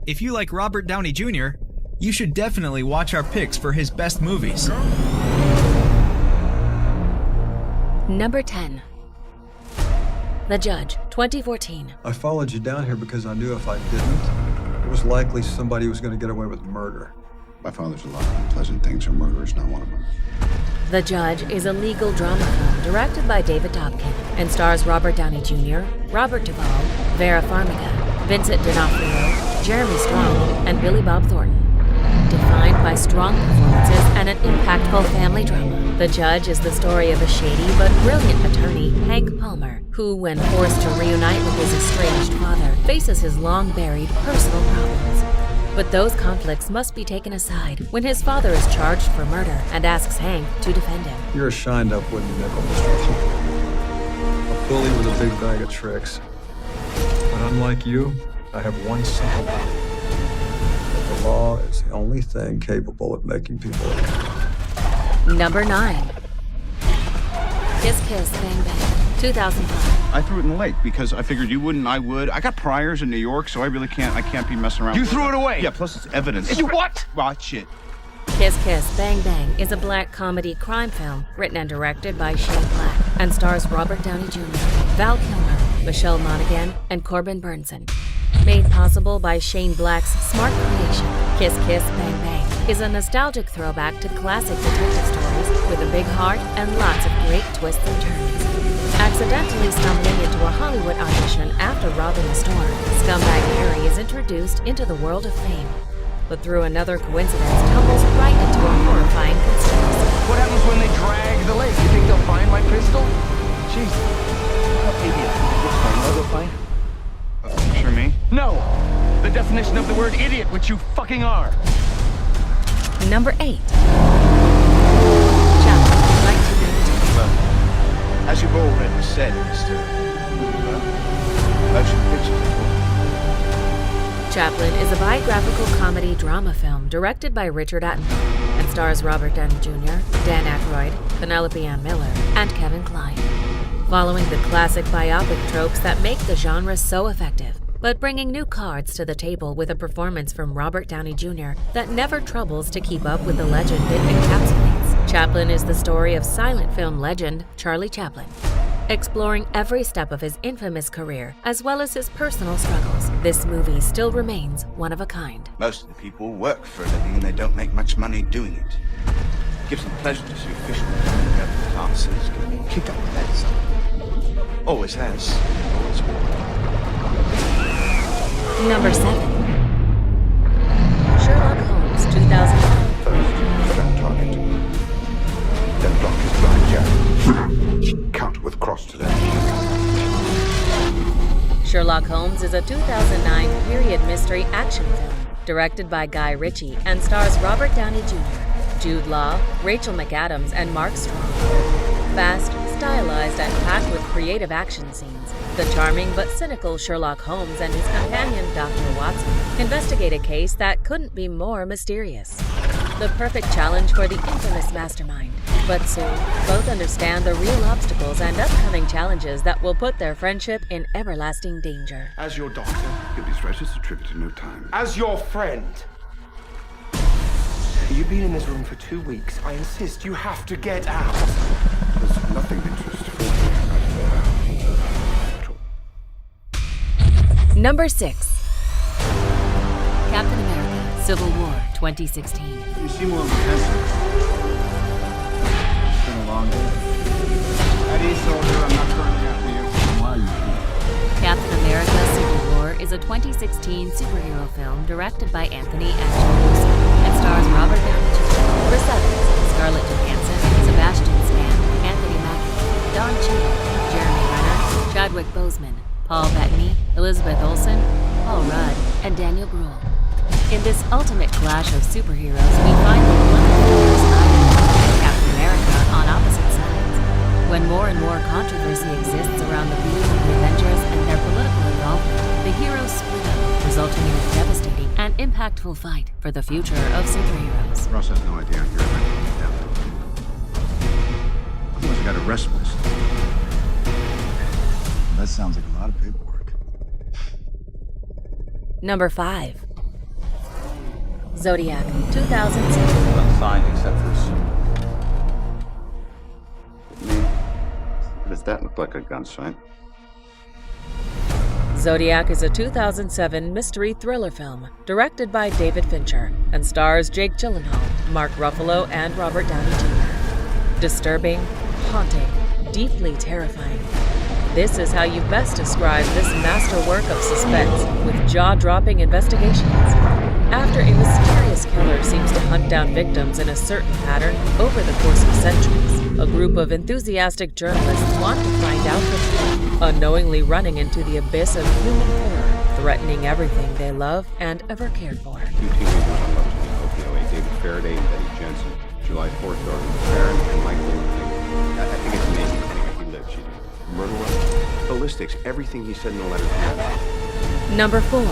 If you like Robert Downey Jr., you should definitely watch our picks for his best movies. Number 10. The Judge, 2014. I followed you down here because I knew if I didn't, it was likely somebody was going to get away with murder. My father's a lot of unpleasant things, and murder is not one of them. The Judge is a legal drama film directed by David Dobkin and stars Robert Downey Jr., Robert Duvall, Vera Farmiga, Vincent D'Onofrio, Jeremy Strong, and Billy Bob Thornton. Defined by strong performances and an impactful family drama, The Judge is the story of a shady but brilliant attorney, Hank Palmer, who, when forced to reunite with his estranged father, faces his long-buried personal problems. But those conflicts must be taken aside when his father is charged for murder and asks Hank to defend him. You're a shined-up wooden nickel, Mr. Palmer. A bully with a big bag of tricks. But unlike you, I have one simple belief. That the law is the only thing capable of making people accountable. Number 9. Kiss Kiss Bang Bang, 2005. I threw it in the lake because I figured you wouldn't, I would. I got priors in New York, so I can't be messing around. You threw it away? Yeah, plus it's evidence. You what? Watch it. Kiss Kiss Bang Bang is a black comedy crime film written and directed by Shane Black and stars Robert Downey Jr., Val Kilmer, Michelle Monaghan, and Corbin Burnson. Made possible by Shane Black's smart creation, Kiss Kiss Bang Bang is a nostalgic throwback to classic detective stories with a big heart and lots of great twists and turns. Accidentally stumbling into a Hollywood audition after robbing a store, Scumbag Harry is introduced into the world of fame, but through another coincidence tumbles right into a horrifying conspiracy. What happens when they drag the lake? You think they'll find my pistol? Jeez. Idiot. Which one? They'll go find? Sure me? No! The definition of the word idiot, which you fucking are. Number 8. Chaplin, 1992. Well, as you've already said, Mr. Motion pictures. Chaplin is a biographical comedy drama film directed by Richard Attenborough and stars Robert Downey Jr., Dan Aykroyd, Penelope Ann Miller, and Kevin Kline. Following the classic biopic tropes that make the genre so effective, but bringing new cards to the table with a performance from Robert Downey Jr. that never troubles to keep up with the legend it encapsulates. Chaplin is the story of silent film legend Charlie Chaplin, exploring every step of his infamous career as well as his personal struggles. This movie still remains one of a kind. Most of the people work for a living and they don't make much money doing it. It gives them pleasure to see fishermen coming out of the classes, getting kicked up the heads. Always has. Always will. Number 7. Sherlock Holmes, 2009. First, put on target. Then block his blind jab. Counter with cross to left. Sherlock Holmes is a 2009 period mystery action film directed by Guy Ritchie and stars Robert Downey Jr., Jude Law, Rachel McAdams, and Mark Strong. Fast, stylized, and packed with creative action scenes, the charming but cynical Sherlock Holmes and his companion Dr. Watson investigate a case that couldn't be more mysterious. The perfect challenge for the infamous mastermind. But soon, both understand the real obstacles and upcoming challenges that will put their friendship in everlasting danger. As your doctor, He'll be fresh as a trivet in no time. as your friend. You've been in this room for 2 weeks. I insist you have to get out. There's nothing interesting for me. Number 6. Captain America, Civil War, 2016. You seem a little defensive. It's been a long day. At ease, soldier. I'm not currently after you. Why are you here? Captain America, Civil War is a 2016 superhero film directed by Anthony Atchison and stars Robert Downey Jr., Chris Evans, Scarlett Johansson, Sebastian Stan, Anthony Mackie, Don Cheadle, Jeremy Renner, Chadwick Boseman, Paul Bettany, Elizabeth Olsen, Paul Rudd, and Daniel Bruhl. In this ultimate clash of superheroes, we find the beloved figures Iron Man and Captain America on opposite sides. When more and more controversy exists around the being of the Avengers and their political involvement, the heroes split up, resulting in a devastating and impactful fight for the future of superheroes. Ross has no idea you're eventually down. Otherwise, you got to arrest this. That sounds like a lot of paperwork. Number 5. Zodiac, 2007. Unsigned except for me. Does that look like a gunsight? Zodiac is a 2007 mystery thriller film directed by David Fincher and stars Jake Gyllenhaal, Mark Ruffalo, and Robert Downey Jr. Disturbing, haunting, deeply terrifying. This is how you best describe this masterwork of suspense with jaw-dropping investigations. After a mysterious killer seems to hunt down victims in a certain pattern over the course of centuries, a group of enthusiastic journalists want to find out the truth, unknowingly running into the abyss of human horror, threatening everything they love and ever cared for. Two teenagers on Mother's Day, OPOA, David Faraday and Betty Jensen. July 4th, Dorothy Farron and Michael. I think it's amazing. I think he lived. She did. Murder weapon? Ballistics. Everything he said in the letters mattered. Number 4.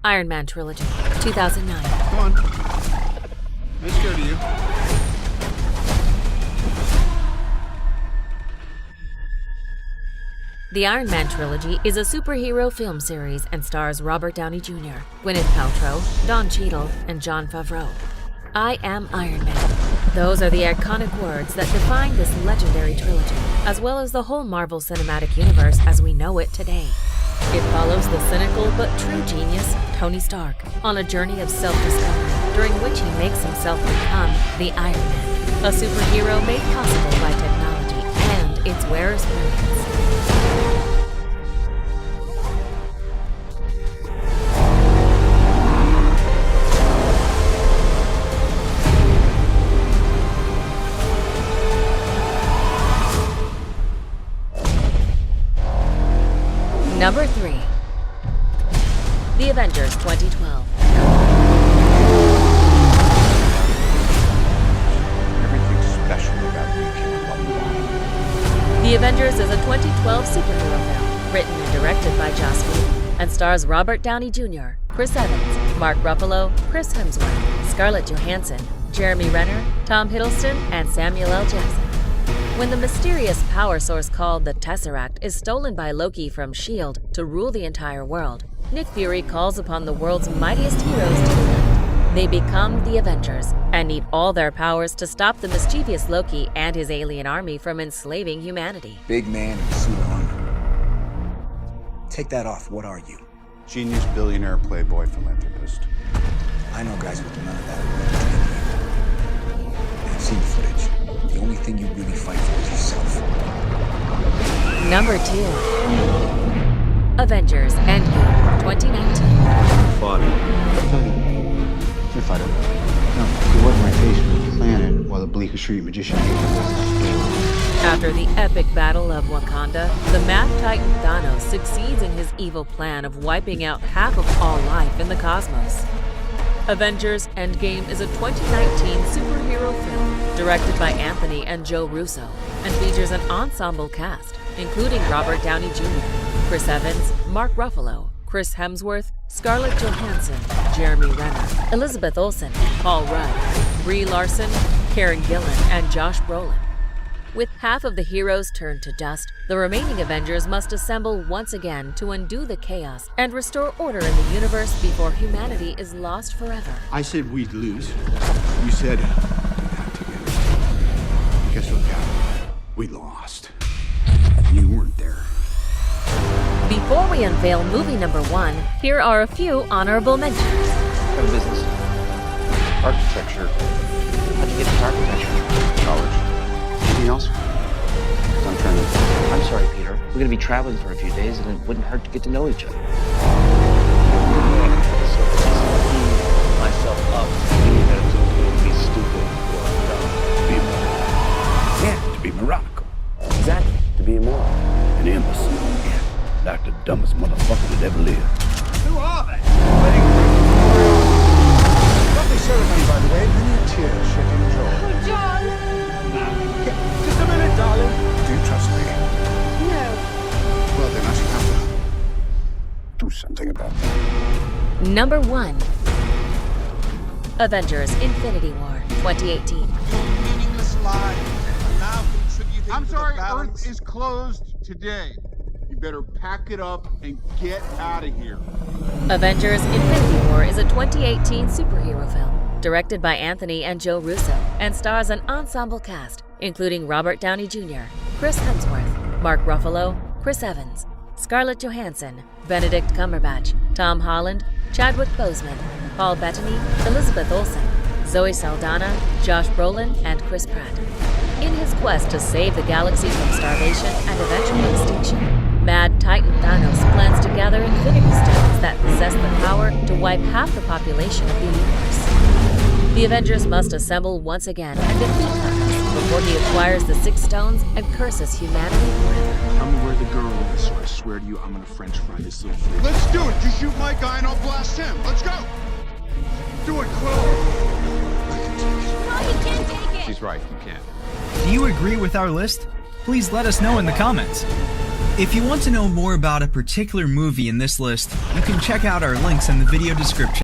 Iron Man Trilogy, 2009. Come on. Let's go to you. The Iron Man Trilogy is a superhero film series and stars Robert Downey Jr., Gwyneth Paltrow, Don Cheadle, and Jon Favreau. I am Iron Man. Those are the iconic words that define this legendary trilogy, as well as the whole Marvel Cinematic Universe as we know it today. It follows the cynical but true genius, Tony Stark, on a journey of self-discovery, during which he makes himself become the Iron Man, a superhero made possible by technology and its wearer's brilliance. Number 3. The Avengers 2012. Everything special about you came. The Avengers is a 2012 superhero film written and directed by Joss Whedon and stars Robert Downey Jr., Chris Evans, Mark Ruffalo, Chris Hemsworth, Scarlett Johansson, Jeremy Renner, Tom Hiddleston, and Samuel L. Jackson. When the mysterious power source called the Tesseract is stolen by Loki from S.H.I.E.L.D. to rule the entire world, Nick Fury calls upon the world's mightiest heroes to unite. They become the Avengers and need all their powers to stop the mischievous Loki and his alien army from enslaving humanity. Big man in a suit of armor. Take that off. What are you? Genius, billionaire, playboy, philanthropist. I know guys with none of that. I've seen the footage. The only thing you really fight for is yourself. Number 2. Avengers Endgame 2019. Fought it. You're fighter. No, he wasn't my face on the planet while the Bleecker Street magician was the story. After the epic battle of Wakanda, the Mad Titan Thanos succeeds in his evil plan of wiping out half of all life in the cosmos. Avengers Endgame is a 2019 superhero film directed by Anthony and Joe Russo and features an ensemble cast, including Robert Downey Jr., Chris Evans, Mark Ruffalo, Chris Hemsworth, Scarlett Johansson, Jeremy Renner, Elizabeth Olsen, Paul Rudd, Brie Larson, Karen Gillan, and Josh Brolin. With half of the heroes turned to dust, the remaining Avengers must assemble once again to undo the chaos and restore order in the universe before humanity is lost forever. I said we'd lose. You said we'd have to win. Guess what happened? We lost. You weren't there. Before we unveil movie number 1, here are a few honorable mentions. What kind of business? Architecture. How'd you get into architecture? College. Anything else? I'm sorry, Peter. We're going to be traveling for a few days, and it wouldn't hurt to get to know each other. Myself up to believe that it was okay to be stupid or dumb. To be immoral. Yeah, to be moronical. Exactly. To be immoral. An imbecile. Yeah, like the dumbest motherfucker that ever lived. Who are they? Lovely ceremony, by the way. Many tears shed in joy. Oh, John! Just a minute, darling. Do you trust me? No. Well, then I shall have to do something about that. Number 1. Avengers Infinity War 2018. Meaningless lives are now contributing I'm to sorry, the balance. Earth is closed today. You better pack it up and get out of here. Avengers: Infinity War is a 2018 superhero film, directed by Anthony and Joe Russo, and stars an ensemble cast, including Robert Downey Jr., Chris Hemsworth, Mark Ruffalo, Chris Evans, Scarlett Johansson, Benedict Cumberbatch, Tom Holland, Chadwick Boseman, Paul Bettany, Elizabeth Olsen, Zoe Saldana, Josh Brolin, and Chris Pratt. In his quest to save the galaxy from starvation and eventual extinction, Mad Titan Thanos plans to gather Infinity Stones that possess the power to wipe half the population of the universe. The Avengers must assemble once again and defeat Thanos before he acquires the 6 stones and curses humanity forever. Tell me where the girl is, or I swear to you, I'm gonna French fry this little freak. Let's do it. You shoot my guy and I'll blast him. Let's go. Do it, Quill. She's right, you can't. Do you agree with our list? Please let us know in the comments. If you want to know more about a particular movie in this list, you can check out our links in the video description.